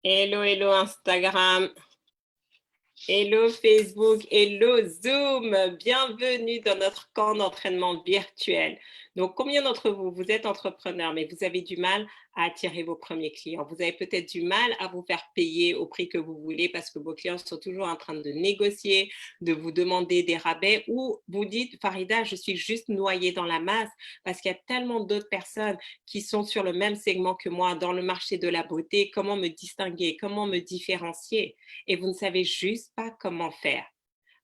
Hello, hello Instagram, hello Facebook, hello Zoom. Bienvenue dans notre camp d'entraînement virtuel. Donc, combien d'entre vous, vous êtes entrepreneur, mais vous avez du mal à attirer vos premiers clients? Vous avez peut-être du mal à vous faire payer au prix que vous voulez parce que vos clients sont toujours en train de négocier, de vous demander des rabais, ou vous dites, Farida, je suis juste noyée dans la masse parce qu'il y a tellement d'autres personnes qui sont sur le même segment que moi dans le marché de la beauté. Comment me distinguer? Comment me différencier? Et vous ne savez juste pas comment faire.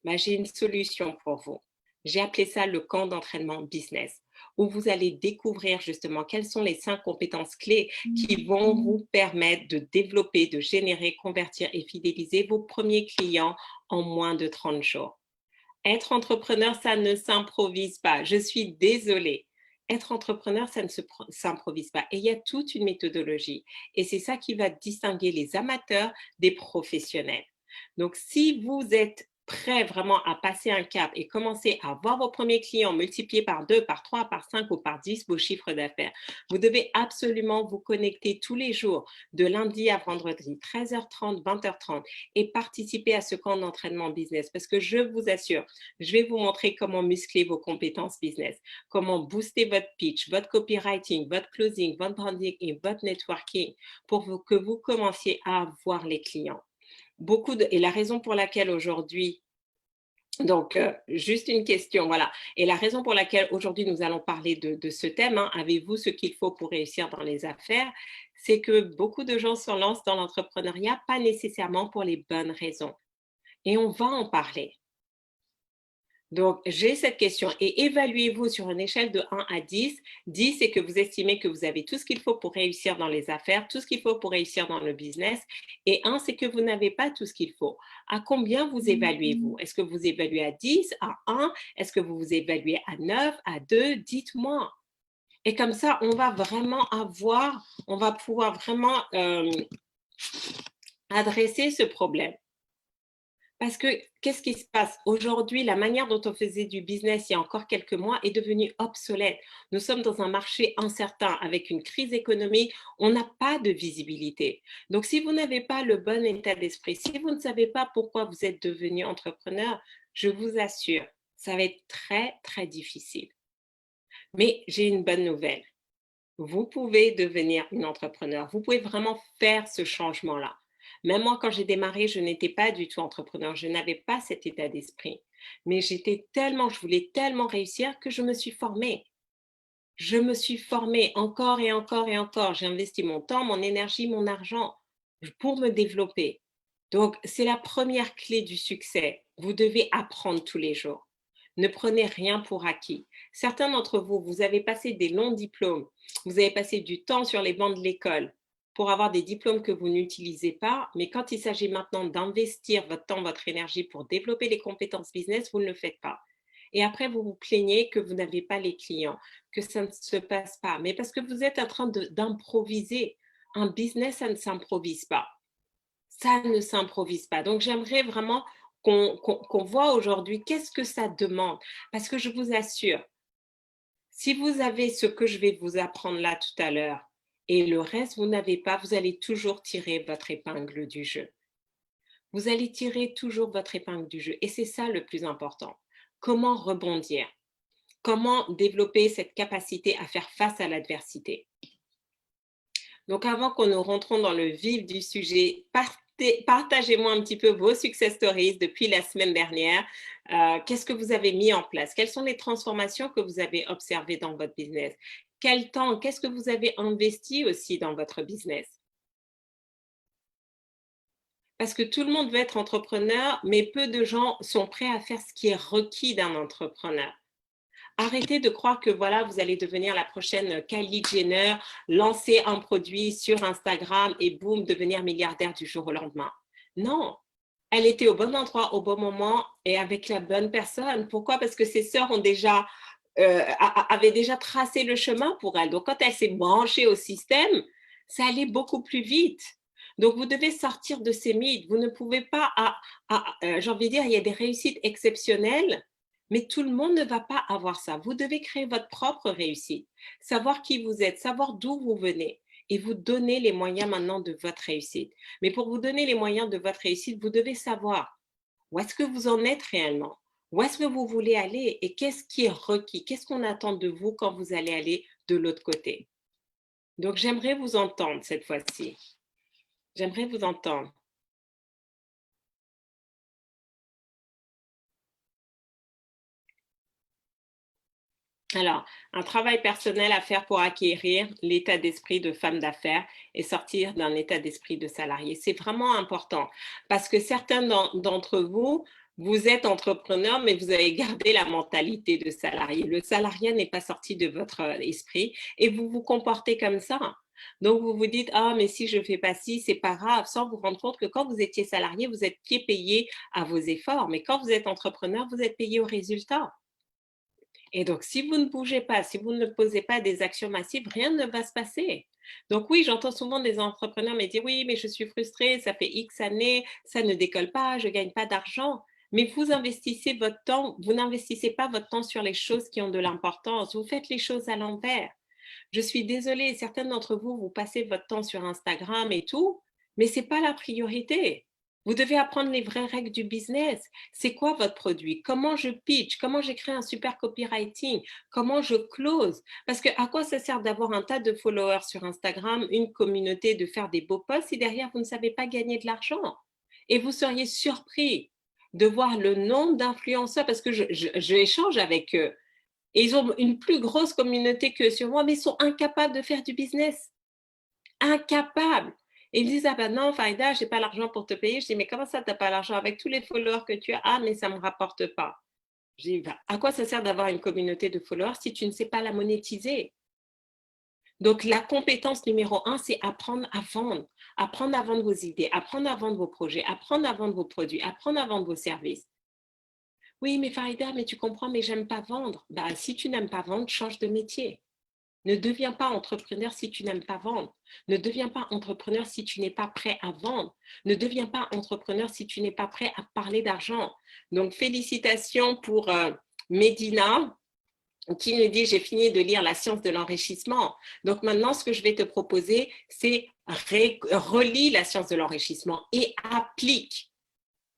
Ben, j'ai une solution pour vous. J'ai appelé ça le camp d'entraînement business, où vous allez découvrir justement quelles sont les 5 compétences clés qui vont vous permettre de développer, de générer, convertir et fidéliser vos premiers clients en moins de 30 jours. Être entrepreneur, ça ne s'improvise pas. Je suis désolée. Être entrepreneur, ça ne s'improvise pas. Et il y a toute une méthodologie. Et c'est ça qui va distinguer les amateurs des professionnels. Donc, si vous êtes prêt vraiment à passer un cap et commencer à voir vos premiers clients multipliés par 2, par 3, par 5 ou par 10 vos chiffres d'affaires, vous devez absolument vous connecter tous les jours, de lundi à vendredi, 13h30, 20h30, et participer à ce camp d'entraînement business. Parce que je vous assure, je vais vous montrer comment muscler vos compétences business, comment booster votre pitch, votre copywriting, votre closing, votre branding et votre networking pour que vous commenciez à avoir les clients. Et la raison pour laquelle aujourd'hui, donc, juste une question, voilà. Et la raison pour laquelle aujourd'hui nous allons parler de ce thème, hein, avez-vous ce qu'il faut pour réussir dans les affaires? C'est que beaucoup de gens se lancent dans l'entrepreneuriat, pas nécessairement pour les bonnes raisons. Et on va en parler. Donc, j'ai cette question et évaluez-vous sur une échelle de 1 à 10. 10, c'est que vous estimez que vous avez tout ce qu'il faut pour réussir dans les affaires, tout ce qu'il faut pour réussir dans le business. Et 1, c'est que vous n'avez pas tout ce qu'il faut. À combien vous évaluez-vous? Est-ce que vous évaluez à 10, à 1? Est-ce que vous vous évaluez à 9, à 2? Dites-moi. Et comme ça, on va pouvoir vraiment adresser ce problème. Parce que qu'est-ce qui se passe? Aujourd'hui, la manière dont on faisait du business il y a encore quelques mois est devenue obsolète. Nous sommes dans un marché incertain avec une crise économique. On n'a pas de visibilité. Donc, si vous n'avez pas le bon état d'esprit, si vous ne savez pas pourquoi vous êtes devenu entrepreneur, je vous assure, ça va être très, très difficile. Mais j'ai une bonne nouvelle. Vous pouvez devenir une entrepreneur. Vous pouvez vraiment faire ce changement-là. Même moi, quand j'ai démarré, je n'étais pas du tout entrepreneur. Je n'avais pas cet état d'esprit. Mais je voulais tellement réussir que je me suis formée. Je me suis formée encore et encore et encore. J'ai investi mon temps, mon énergie, mon argent pour me développer. Donc, c'est la première clé du succès. Vous devez apprendre tous les jours. Ne prenez rien pour acquis. Certains d'entre vous, vous avez passé des longs diplômes, vous avez passé du temps sur les bancs de l'école pour avoir des diplômes que vous n'utilisez pas, mais quand il s'agit maintenant d'investir votre temps, votre énergie pour développer les compétences business, vous ne le faites pas. Et après, vous vous plaignez que vous n'avez pas les clients, que ça ne se passe pas, mais parce que vous êtes en train d'improviser. Un business, ça ne s'improvise pas. Ça ne s'improvise pas. Donc, j'aimerais vraiment qu'on voit aujourd'hui qu'est-ce que ça demande. Parce que je vous assure, si vous avez ce que je vais vous apprendre là tout à l'heure et le reste, vous n'avez pas, vous allez toujours tirer votre épingle du jeu. Vous allez tirer toujours votre épingle du jeu. Et c'est ça le plus important. Comment rebondir? Comment développer cette capacité à faire face à l'adversité? Donc, avant qu'on nous rentrons dans le vif du sujet, partagez-moi un petit peu vos success stories depuis la semaine dernière. Qu'est-ce que vous avez mis en place? Quelles sont les transformations que vous avez observées dans votre business? Quel temps? Qu'est-ce que vous avez investi aussi dans votre business? Parce que tout le monde veut être entrepreneur, mais peu de gens sont prêts à faire ce qui est requis d'un entrepreneur. Arrêtez de croire que voilà, vous allez devenir la prochaine Kylie Jenner, lancer un produit sur Instagram et boum, devenir milliardaire du jour au lendemain. Non, elle était au bon endroit, au bon moment et avec la bonne personne. Pourquoi? Parce que ses sœurs avaient déjà tracé le chemin pour elle. Donc, quand elle s'est branchée au système, ça allait beaucoup plus vite. Donc, vous devez sortir de ces mythes. Vous ne pouvez pas, j'ai envie de dire, il y a des réussites exceptionnelles, mais tout le monde ne va pas avoir ça. Vous devez créer votre propre réussite, savoir qui vous êtes, savoir d'où vous venez. et vous donnez les moyens maintenant de votre réussite. Mais pour vous donner les moyens de votre réussite, vous devez savoir où est-ce que vous en êtes réellement, où est-ce que vous voulez aller et qu'est-ce qui est requis, qu'est-ce qu'on attend de vous quand vous allez aller de l'autre côté. Donc, j'aimerais vous entendre cette fois-ci. J'aimerais vous entendre. Alors, un travail personnel à faire pour acquérir l'état d'esprit de femme d'affaires et sortir d'un état d'esprit de salarié. C'est vraiment important parce que certains d'entre vous, vous êtes entrepreneur, mais vous avez gardé la mentalité de salarié. Le salariat n'est pas sorti de votre esprit et vous vous comportez comme ça. Donc, vous vous dites, ah, mais si je ne fais pas ci, c'est pas grave, sans vous rendre compte que quand vous étiez salarié, vous êtes payé à vos efforts, mais quand vous êtes entrepreneur, vous êtes payé au résultat. Et donc, si vous ne bougez pas, si vous ne posez pas des actions massives, rien ne va se passer. Donc oui, j'entends souvent des entrepreneurs me dire, oui, mais je suis frustrée, ça fait X années, ça ne décolle pas, je ne gagne pas d'argent. Mais vous investissez votre temps, vous n'investissez pas votre temps sur les choses qui ont de l'importance, vous faites les choses à l'envers. Je suis désolée, certains d'entre vous, vous passez votre temps sur Instagram et tout, mais ce n'est pas la priorité. Vous devez apprendre les vraies règles du business. C'est quoi votre produit? Comment je pitch? Comment j'écris un super copywriting? Comment je close? Parce que à quoi ça sert d'avoir un tas de followers sur Instagram, une communauté, de faire des beaux posts si derrière vous ne savez pas gagner de l'argent? Et vous seriez surpris de voir le nombre d'influenceurs, parce que je échange avec eux, et ils ont une plus grosse communauté que sur moi, mais ils sont incapables de faire du business. Incapables. Et ils me disent, ah ben non, Faïda, je n'ai pas l'argent pour te payer. Je dis, mais comment ça, tu n'as pas l'argent? Avec tous les followers que tu as, ah, mais ça ne me rapporte pas. Je dis, bah, à quoi ça sert d'avoir une communauté de followers si tu ne sais pas la monétiser? Donc, la compétence numéro 1, c'est apprendre à vendre vos idées, apprendre à vendre vos projets, apprendre à vendre vos produits, apprendre à vendre vos services. Oui, mais Faïda, mais tu comprends, mais j'aime pas vendre. Bah, si tu n'aimes pas vendre, change de métier. Ne deviens pas entrepreneur si tu n'aimes pas vendre. Ne deviens pas entrepreneur si tu n'es pas prêt à vendre. Ne deviens pas entrepreneur si tu n'es pas prêt à parler d'argent. Donc, félicitations pour Medina qui nous dit, j'ai fini de lire La science de l'enrichissement. Donc maintenant, ce que je vais te proposer, c'est relis La science de l'enrichissement et applique.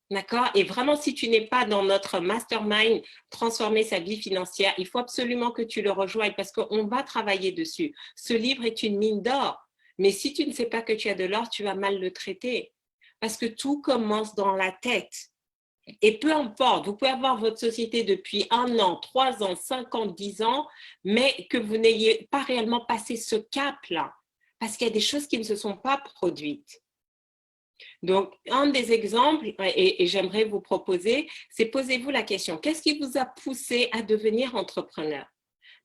D'accord? Et vraiment, si tu n'es pas dans notre mastermind, transformer sa vie financière, il faut absolument que tu le rejoignes parce qu'on va travailler dessus. Ce livre est une mine d'or. Mais si tu ne sais pas que tu as de l'or, tu vas mal le traiter. Parce que tout commence dans la tête. Et peu importe, vous pouvez avoir votre société depuis 1 an, 3 ans, 5 ans, 10 ans, mais que vous n'ayez pas réellement passé ce cap-là. Parce qu'il y a des choses qui ne se sont pas produites. Donc, un des exemples, et j'aimerais vous proposer, c'est posez-vous la question, qu'est-ce qui vous a poussé à devenir entrepreneur?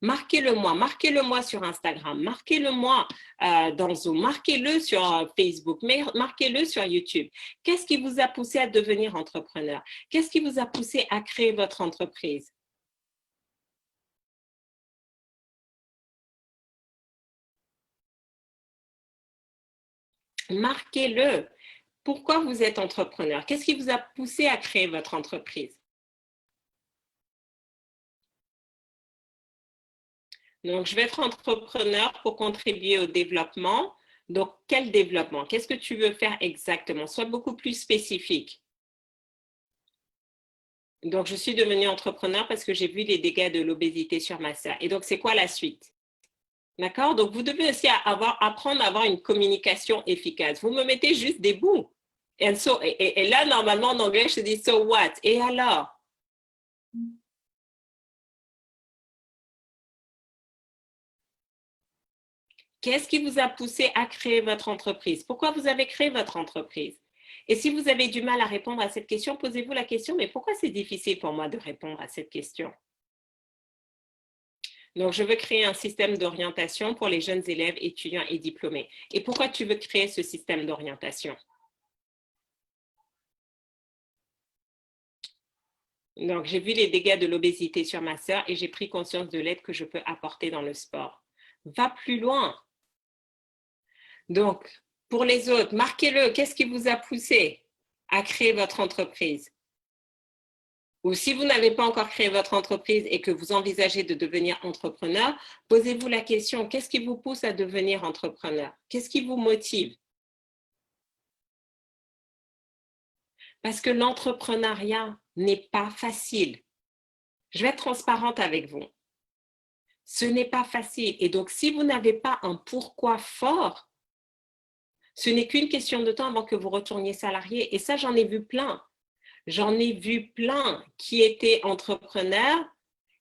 Marquez-le moi sur Instagram, marquez-le moi dans Zoom, marquez-le sur Facebook, marquez-le sur YouTube. Qu'est-ce qui vous a poussé à devenir entrepreneur? Qu'est-ce qui vous a poussé à créer votre entreprise? Marquez-le. Pourquoi vous êtes entrepreneur? Qu'est-ce qui vous a poussé à créer votre entreprise? Donc, je vais être entrepreneur pour contribuer au développement. Donc, quel développement? Qu'est-ce que tu veux faire exactement? Sois beaucoup plus spécifique. Donc, je suis devenue entrepreneur parce que j'ai vu les dégâts de l'obésité sur ma sœur. Et donc, c'est quoi la suite? D'accord? Donc, vous devez aussi apprendre à avoir une communication efficace. Vous me mettez juste des bouts. Et là, normalement, en anglais, je dis so what? Et alors? Qu'est-ce qui vous a poussé à créer votre entreprise? Pourquoi vous avez créé votre entreprise? Et si vous avez du mal à répondre à cette question, posez-vous la question, mais pourquoi c'est difficile pour moi de répondre à cette question? Donc, je veux créer un système d'orientation pour les jeunes élèves, étudiants et diplômés. Et pourquoi tu veux créer ce système d'orientation? Donc, j'ai vu les dégâts de l'obésité sur ma sœur et j'ai pris conscience de l'aide que je peux apporter dans le sport. Va plus loin. Donc, pour les autres, marquez-le. Qu'est-ce qui vous a poussé à créer votre entreprise? Ou si vous n'avez pas encore créé votre entreprise et que vous envisagez de devenir entrepreneur, posez-vous la question, qu'est-ce qui vous pousse à devenir entrepreneur? Qu'est-ce qui vous motive? Parce que l'entrepreneuriat n'est pas facile. Je vais être transparente avec vous. Ce n'est pas facile. Et donc, si vous n'avez pas un pourquoi fort, ce n'est qu'une question de temps avant que vous retourniez salarié. Et ça, j'en ai vu plein. J'en ai vu plein qui étaient entrepreneurs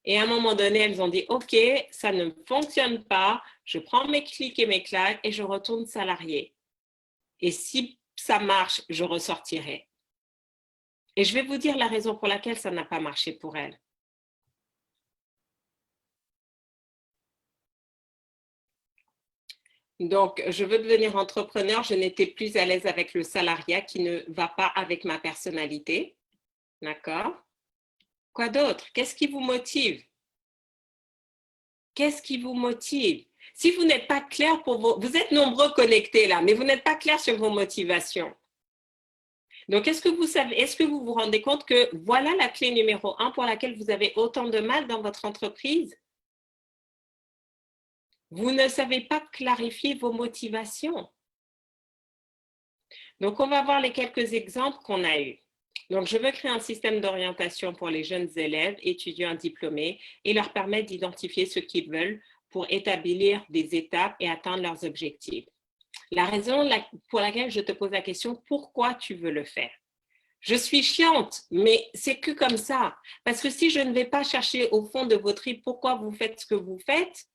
et à un moment donné, elles ont dit « Ok, ça ne fonctionne pas, je prends mes clics et mes claques et je retourne salarié. Et si ça marche, je ressortirai. » Et je vais vous dire la raison pour laquelle ça n'a pas marché pour elles. Donc, je veux devenir entrepreneur, je n'étais plus à l'aise avec le salariat qui ne va pas avec ma personnalité. D'accord? Quoi d'autre? Qu'est-ce qui vous motive? Qu'est-ce qui vous motive? Si vous n'êtes pas clair pour vos... Vous êtes nombreux connectés là, mais vous n'êtes pas clair sur vos motivations. Donc, est-ce que vous savez, est-ce que vous vous rendez compte que voilà la clé numéro 1 pour laquelle vous avez autant de mal dans votre entreprise? Vous ne savez pas clarifier vos motivations. Donc, on va voir les quelques exemples qu'on a eus. Donc, je veux créer un système d'orientation pour les jeunes élèves, étudiants diplômés et leur permettre d'identifier ce qu'ils veulent pour établir des étapes et atteindre leurs objectifs. La raison pour laquelle je te pose la question, pourquoi tu veux le faire? Je suis chiante, mais c'est que comme ça. Parce que si je ne vais pas chercher au fond de votre tripes pourquoi vous faites ce que vous faites,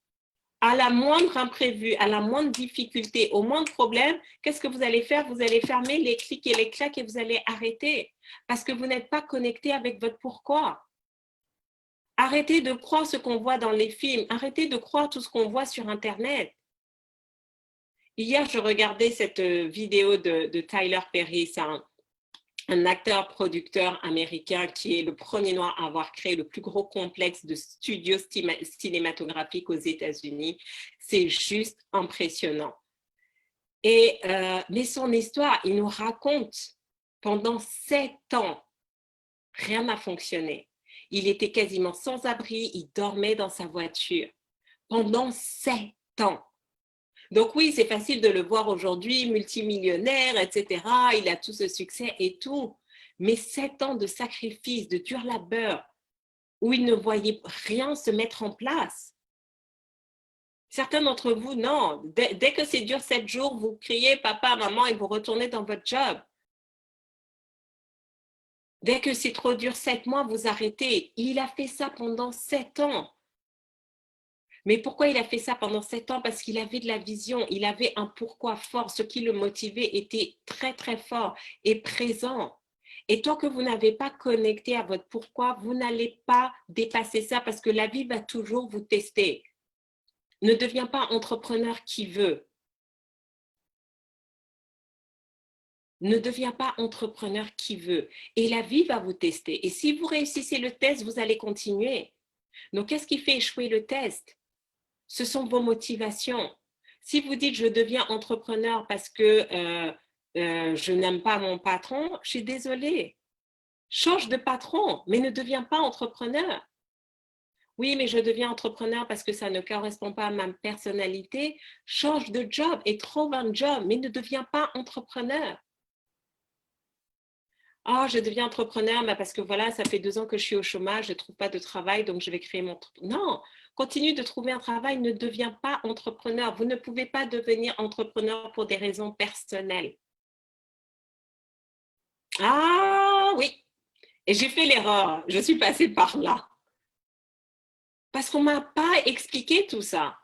à la moindre imprévu, à la moindre difficulté, au moindre problème, qu'est-ce que vous allez faire? Vous allez fermer les clics et les claques et vous allez arrêter parce que vous n'êtes pas connecté avec votre pourquoi. Arrêtez de croire ce qu'on voit dans les films. Arrêtez de croire tout ce qu'on voit sur Internet. Hier, je regardais cette vidéo de Tyler Perry. C'est un acteur-producteur américain qui est le premier noir à avoir créé le plus gros complexe de studios cinématographiques aux États-Unis. C'est juste impressionnant. Mais son histoire, il nous raconte pendant 7 ans, rien n'a fonctionné. Il était quasiment sans abri, il dormait dans sa voiture pendant 7 ans. Donc oui, c'est facile de le voir aujourd'hui, multimillionnaire, etc. Il a tout ce succès et tout. Mais 7 ans de sacrifice, de dur labeur, où il ne voyait rien se mettre en place. Certains d'entre vous, non. Dès que c'est dur 7 jours, vous criez papa, maman et vous retournez dans votre job. Dès que c'est trop dur 7 mois, vous arrêtez. Il a fait ça pendant 7 ans. Mais pourquoi il a fait ça pendant 7 ans? Parce qu'il avait de la vision, il avait un pourquoi fort. Ce qui le motivait était très, très fort et présent. Et tant que vous n'avez pas connecté à votre pourquoi, vous n'allez pas dépasser ça parce que la vie va toujours vous tester. Ne deviens pas entrepreneur qui veut. Ne deviens pas entrepreneur qui veut. Et la vie va vous tester. Et si vous réussissez le test, vous allez continuer. Donc, qu'est-ce qui fait échouer le test? Ce sont vos motivations. Si vous dites « je deviens entrepreneur parce que je n'aime pas mon patron », je suis désolée. Change de patron, mais ne deviens pas entrepreneur. Oui, mais je deviens entrepreneur parce que ça ne correspond pas à ma personnalité. Change de job et trouve un job, mais ne deviens pas entrepreneur. Ah, je deviens entrepreneur parce que voilà, ça fait 2 ans que je suis au chômage, je ne trouve pas de travail, donc je vais créer mon entreprise. Non, continue de trouver un travail, ne deviens pas entrepreneur. Vous ne pouvez pas devenir entrepreneur pour des raisons personnelles. Ah oui, et j'ai fait l'erreur, je suis passée par là. Parce qu'on ne m'a pas expliqué tout ça.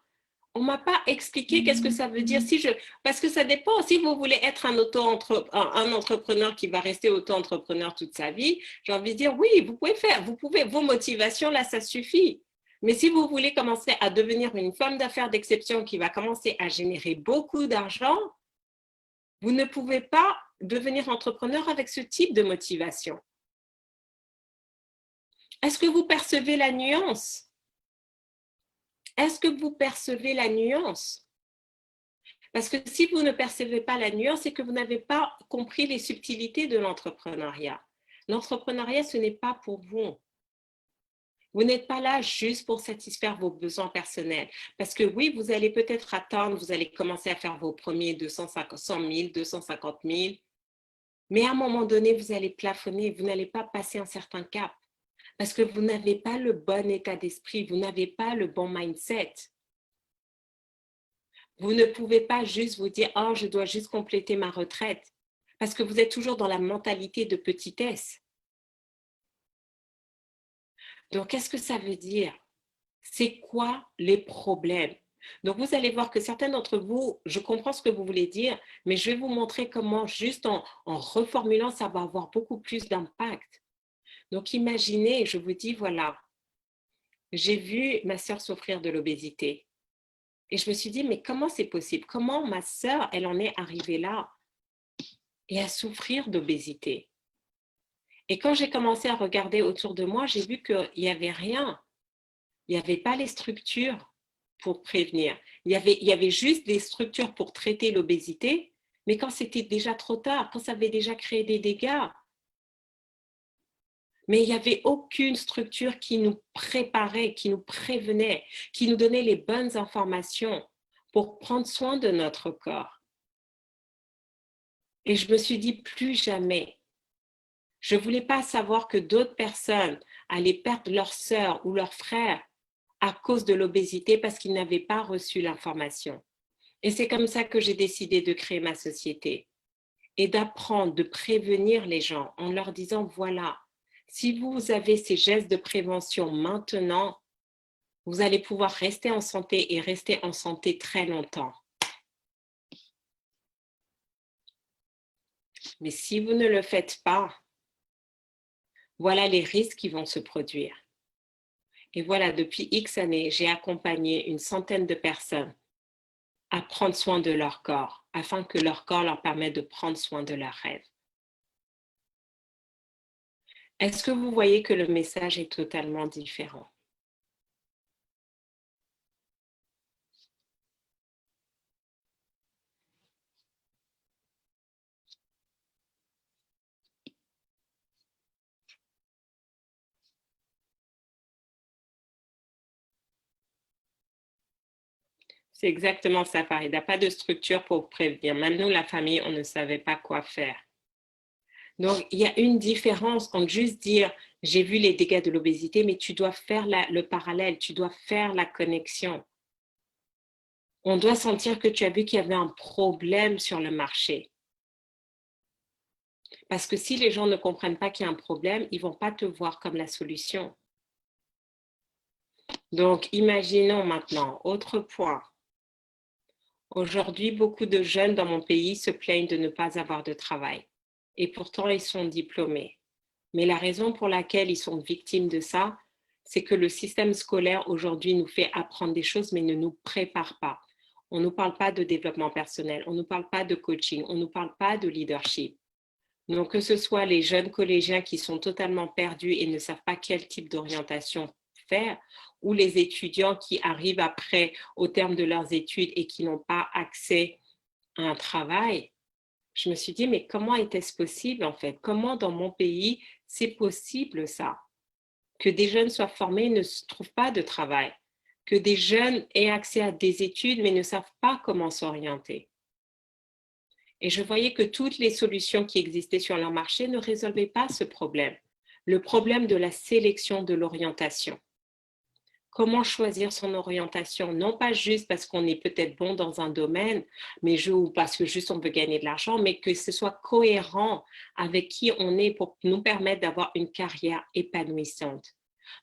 On ne m'a pas expliqué qu'est-ce que ça veut dire. Parce que ça dépend. Si vous voulez être un entrepreneur qui va rester auto-entrepreneur toute sa vie, j'ai envie de dire oui, vous pouvez faire. Vos motivations, là, ça suffit. Mais si vous voulez commencer à devenir une femme d'affaires d'exception qui va commencer à générer beaucoup d'argent, vous ne pouvez pas devenir entrepreneur avec ce type de motivation. Est-ce que vous percevez la nuance? Est-ce que vous percevez la nuance? Parce que si vous ne percevez pas la nuance, c'est que vous n'avez pas compris les subtilités de l'entrepreneuriat. L'entrepreneuriat, ce n'est pas pour vous. Vous n'êtes pas là juste pour satisfaire vos besoins personnels. Parce que oui, vous allez peut-être attendre, vous allez commencer à faire vos premiers 250, 100 000, 250 000. Mais à un moment donné, vous allez plafonner, vous n'allez pas passer un certain cap. Parce que vous n'avez pas le bon état d'esprit, vous n'avez pas le bon mindset. Vous ne pouvez pas juste vous dire « Oh, je dois juste compléter ma retraite ». Parce que vous êtes toujours dans la mentalité de petitesse. Donc, qu'est-ce que ça veut dire? C'est quoi les problèmes? Donc, vous allez voir que certains d'entre vous, je comprends ce que vous voulez dire, mais je vais vous montrer comment, juste en reformulant, ça va avoir beaucoup plus d'impact. Donc, imaginez, je vous dis, voilà, j'ai vu ma sœur souffrir de l'obésité. Et je me suis dit, mais comment c'est possible? Comment ma sœur, elle en est arrivée là et à souffrir d'obésité? Et quand j'ai commencé à regarder autour de moi, j'ai vu qu'il n'y avait rien. Il n'y avait pas les structures pour prévenir. Il y avait juste des structures pour traiter l'obésité, mais quand c'était déjà trop tard, quand ça avait déjà créé des dégâts. Mais il n'y avait aucune structure qui nous préparait, qui nous prévenait, qui nous donnait les bonnes informations pour prendre soin de notre corps. Et je me suis dit, plus jamais. Je ne voulais pas savoir que d'autres personnes allaient perdre leur sœur ou leur frère à cause de l'obésité parce qu'ils n'avaient pas reçu l'information. Et c'est comme ça que j'ai décidé de créer ma société et d'apprendre, de prévenir les gens en leur disant, voilà, si vous avez ces gestes de prévention maintenant, vous allez pouvoir rester en santé et rester en santé très longtemps. Mais si vous ne le faites pas, voilà les risques qui vont se produire. Et voilà, depuis X années, j'ai accompagné une centaine de personnes à prendre soin de leur corps, afin que leur corps leur permette de prendre soin de leurs rêves. Est-ce que vous voyez que le message est totalement différent? C'est exactement ça, pareil. Il n'y a pas de structure pour prévenir. Même nous, la famille, on ne savait pas quoi faire. Donc, il y a une différence entre juste dire, j'ai vu les dégâts de l'obésité, mais tu dois faire le parallèle, tu dois faire la connexion. On doit sentir que tu as vu qu'il y avait un problème sur le marché. Parce que si les gens ne comprennent pas qu'il y a un problème, ils ne vont pas te voir comme la solution. Donc, imaginons maintenant, autre point. Aujourd'hui, beaucoup de jeunes dans mon pays se plaignent de ne pas avoir de travail. Et pourtant, ils sont diplômés. Mais la raison pour laquelle ils sont victimes de ça, c'est que le système scolaire aujourd'hui nous fait apprendre des choses, mais ne nous prépare pas. On ne nous parle pas de développement personnel, on ne nous parle pas de coaching, on ne nous parle pas de leadership. Donc, que ce soit les jeunes collégiens qui sont totalement perdus et ne savent pas quel type d'orientation faire, ou les étudiants qui arrivent après au terme de leurs études et qui n'ont pas accès à un travail, je me suis dit, mais comment était-ce possible en fait? Comment dans mon pays, c'est possible ça? Que des jeunes soient formés et ne trouvent pas de travail, que des jeunes aient accès à des études mais ne savent pas comment s'orienter. Et je voyais que toutes les solutions qui existaient sur leur marché ne résolvaient pas ce problème, le problème de la sélection de l'orientation. Comment choisir son orientation, non pas juste parce qu'on est peut-être bon dans un domaine, ou parce que juste on veut gagner de l'argent, mais que ce soit cohérent avec qui on est pour nous permettre d'avoir une carrière épanouissante.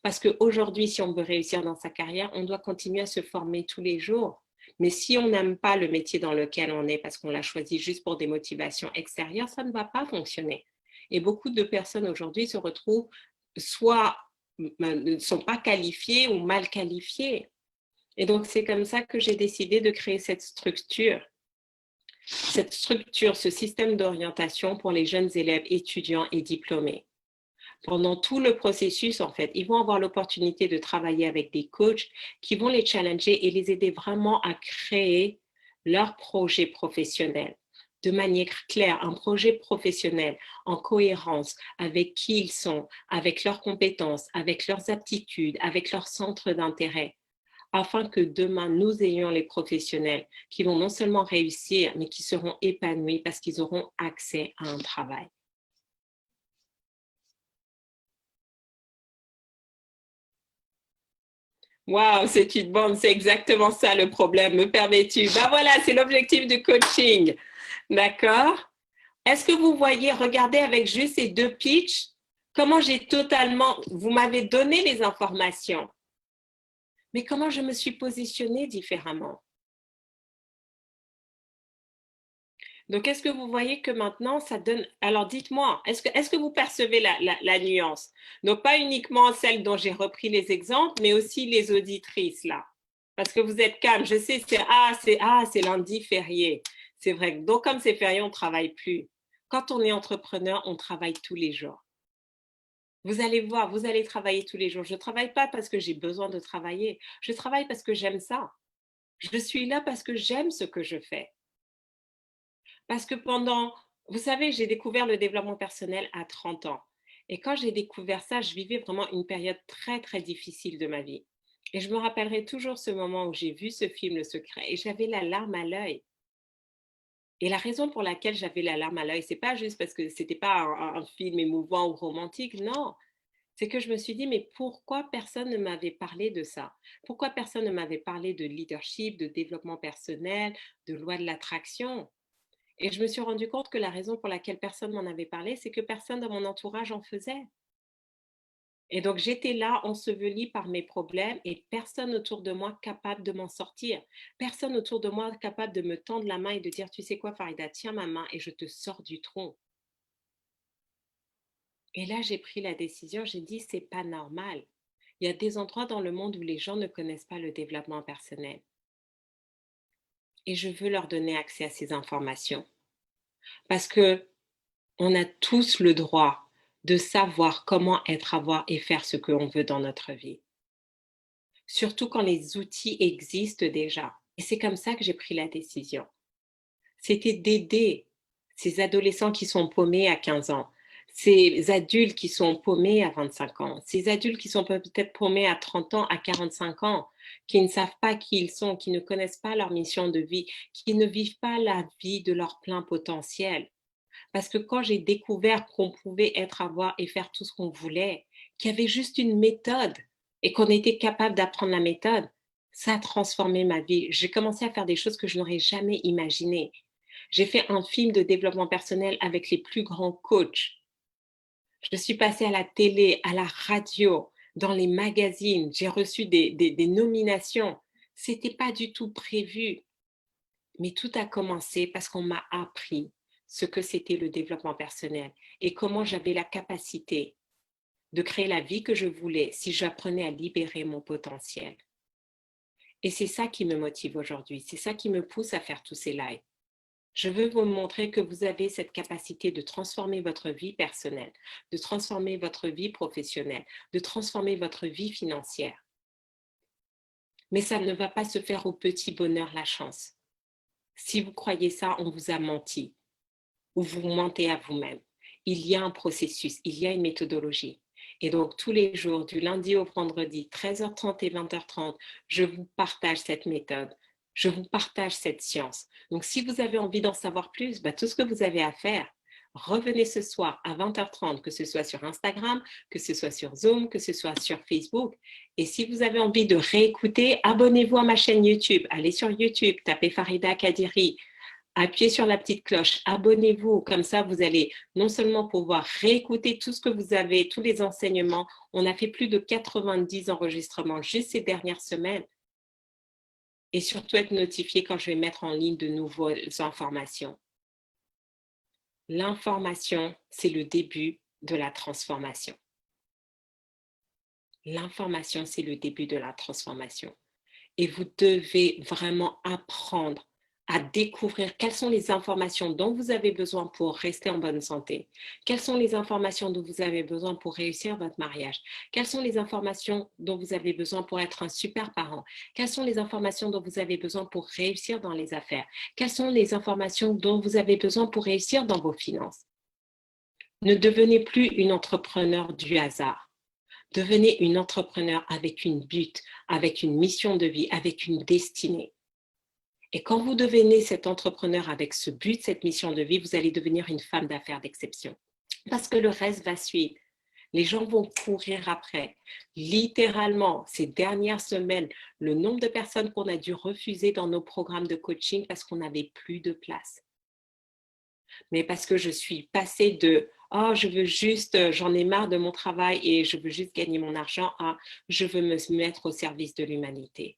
Parce qu'aujourd'hui, si on veut réussir dans sa carrière, on doit continuer à se former tous les jours. Mais si on n'aime pas le métier dans lequel on est parce qu'on l'a choisi juste pour des motivations extérieures, ça ne va pas fonctionner. Et beaucoup de personnes aujourd'hui se retrouvent soit ne sont pas qualifiés ou mal qualifiés. Et donc, c'est comme ça que j'ai décidé de créer cette structure, ce système d'orientation pour les jeunes élèves étudiants et diplômés. Pendant tout le processus, en fait, ils vont avoir l'opportunité de travailler avec des coachs qui vont les challenger et les aider vraiment à créer leur projet professionnel. de manière claire, un projet professionnel en cohérence avec qui ils sont, avec leurs compétences, avec leurs aptitudes, avec leurs centres d'intérêt, afin que demain, nous ayons les professionnels qui vont non seulement réussir, mais qui seront épanouis parce qu'ils auront accès à un travail. Waouh, c'est une bombe, c'est exactement ça le problème, me permets-tu? Ben voilà, c'est l'objectif du coaching, d'accord? Est-ce que vous voyez, regardez avec juste ces deux pitchs, comment j'ai totalement, vous m'avez donné les informations, mais comment je me suis positionnée différemment? Donc, est-ce que vous voyez que maintenant, ça donne... Alors, dites-moi, est-ce que vous percevez la nuance? Donc, pas uniquement celle dont j'ai repris les exemples, mais aussi les auditrices, là. Parce que vous êtes calme. Je sais, c'est lundi férié. C'est vrai. Donc, comme c'est férié, on ne travaille plus. Quand on est entrepreneur, on travaille tous les jours. Vous allez voir, vous allez travailler tous les jours. Je ne travaille pas parce que j'ai besoin de travailler. Je travaille parce que j'aime ça. Je suis là parce que j'aime ce que je fais. Parce que vous savez, j'ai découvert le développement personnel à 30 ans. Et quand j'ai découvert ça, je vivais vraiment une période très, très difficile de ma vie. Et je me rappellerai toujours ce moment où j'ai vu ce film, Le Secret, et j'avais la larme à l'œil. Et la raison pour laquelle j'avais la larme à l'œil, c'est pas juste parce que c'était pas un film émouvant ou romantique, non. C'est que je me suis dit, mais pourquoi personne ne m'avait parlé de ça? Pourquoi personne ne m'avait parlé de leadership, de développement personnel, de loi de l'attraction? Et je me suis rendu compte que la raison pour laquelle personne m'en avait parlé, c'est que personne dans mon entourage en faisait. Et donc j'étais là, ensevelie par mes problèmes et personne autour de moi capable de m'en sortir. Personne autour de moi capable de me tendre la main et de dire, tu sais quoi, Farida, tiens ma main et je te sors du tronc. Et là, j'ai pris la décision, j'ai dit, c'est pas normal. Il y a des endroits dans le monde où les gens ne connaissent pas le développement personnel. Et je veux leur donner accès à ces informations. Parce que on a tous le droit de savoir comment être, avoir et faire ce que l'on veut dans notre vie. Surtout quand les outils existent déjà. Et c'est comme ça que j'ai pris la décision. C'était d'aider ces adolescents qui sont paumés à 15 ans, ces adultes qui sont paumés à 25 ans, ces adultes qui sont peut-être paumés à 30 ans, à 45 ans, qui ne savent pas qui ils sont, qui ne connaissent pas leur mission de vie, qui ne vivent pas la vie de leur plein potentiel. Parce que quand j'ai découvert qu'on pouvait être, avoir et faire tout ce qu'on voulait, qu'il y avait juste une méthode et qu'on était capable d'apprendre la méthode, ça a transformé ma vie. J'ai commencé à faire des choses que je n'aurais jamais imaginées. J'ai fait un film de développement personnel avec les plus grands coachs. Je suis passée à la télé, à la radio, dans les magazines. J'ai reçu des nominations. C'était pas du tout prévu. Mais tout a commencé parce qu'on m'a appris ce que c'était le développement personnel et comment j'avais la capacité de créer la vie que je voulais si j'apprenais à libérer mon potentiel. Et c'est ça qui me motive aujourd'hui, c'est ça qui me pousse à faire tous ces lives. Je veux vous montrer que vous avez cette capacité de transformer votre vie personnelle, de transformer votre vie professionnelle, de transformer votre vie financière. Mais ça ne va pas se faire au petit bonheur, la chance. Si vous croyez ça, on vous a menti. Où vous mentez à vous-même. Il y a un processus, il y a une méthodologie. Et donc, tous les jours, du lundi au vendredi, 13h30 et 20h30, je vous partage cette méthode. Je vous partage cette science. Donc, si vous avez envie d'en savoir plus, tout ce que vous avez à faire, revenez ce soir à 20h30, que ce soit sur Instagram, que ce soit sur Zoom, que ce soit sur Facebook. Et si vous avez envie de réécouter, abonnez-vous à ma chaîne YouTube. Allez sur YouTube, tapez Farida Kadiri. Appuyez sur la petite cloche, abonnez-vous, comme ça vous allez non seulement pouvoir réécouter tout ce que vous avez, tous les enseignements. On a fait plus de 90 enregistrements juste ces dernières semaines et surtout être notifié quand je vais mettre en ligne de nouvelles informations. L'information, c'est le début de la transformation. L'information, c'est le début de la transformation. Et vous devez vraiment apprendre à découvrir quelles sont les informations dont vous avez besoin pour rester en bonne santé, quelles sont les informations dont vous avez besoin pour réussir votre mariage, quelles sont les informations dont vous avez besoin pour être un super parent, quelles sont les informations dont vous avez besoin pour réussir dans les affaires, quelles sont les informations dont vous avez besoin pour réussir dans vos finances. Ne devenez plus une entrepreneur du hasard. Devenez une entrepreneur avec une but, avec une mission de vie, avec une destinée. Et quand vous devenez cet entrepreneur avec ce but, cette mission de vie, vous allez devenir une femme d'affaires d'exception. Parce que le reste va suivre. Les gens vont courir après. Littéralement, ces dernières semaines, le nombre de personnes qu'on a dû refuser dans nos programmes de coaching parce qu'on n'avait plus de place. Mais parce que je suis passée de « Oh, je veux juste, j'en ai marre de mon travail et je veux juste gagner mon argent » à « Je veux me mettre au service de l'humanité ».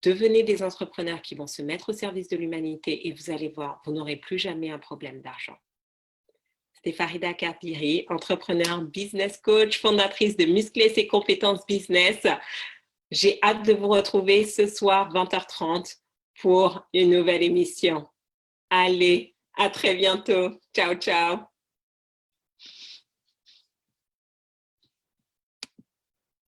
Devenez des entrepreneurs qui vont se mettre au service de l'humanité et vous allez voir, vous n'aurez plus jamais un problème d'argent. C'était Farida Khatiri, entrepreneur, business coach, fondatrice de Muscler ses compétences business. J'ai hâte de vous retrouver ce soir 20h30 pour une nouvelle émission. Allez, à très bientôt. Ciao, ciao.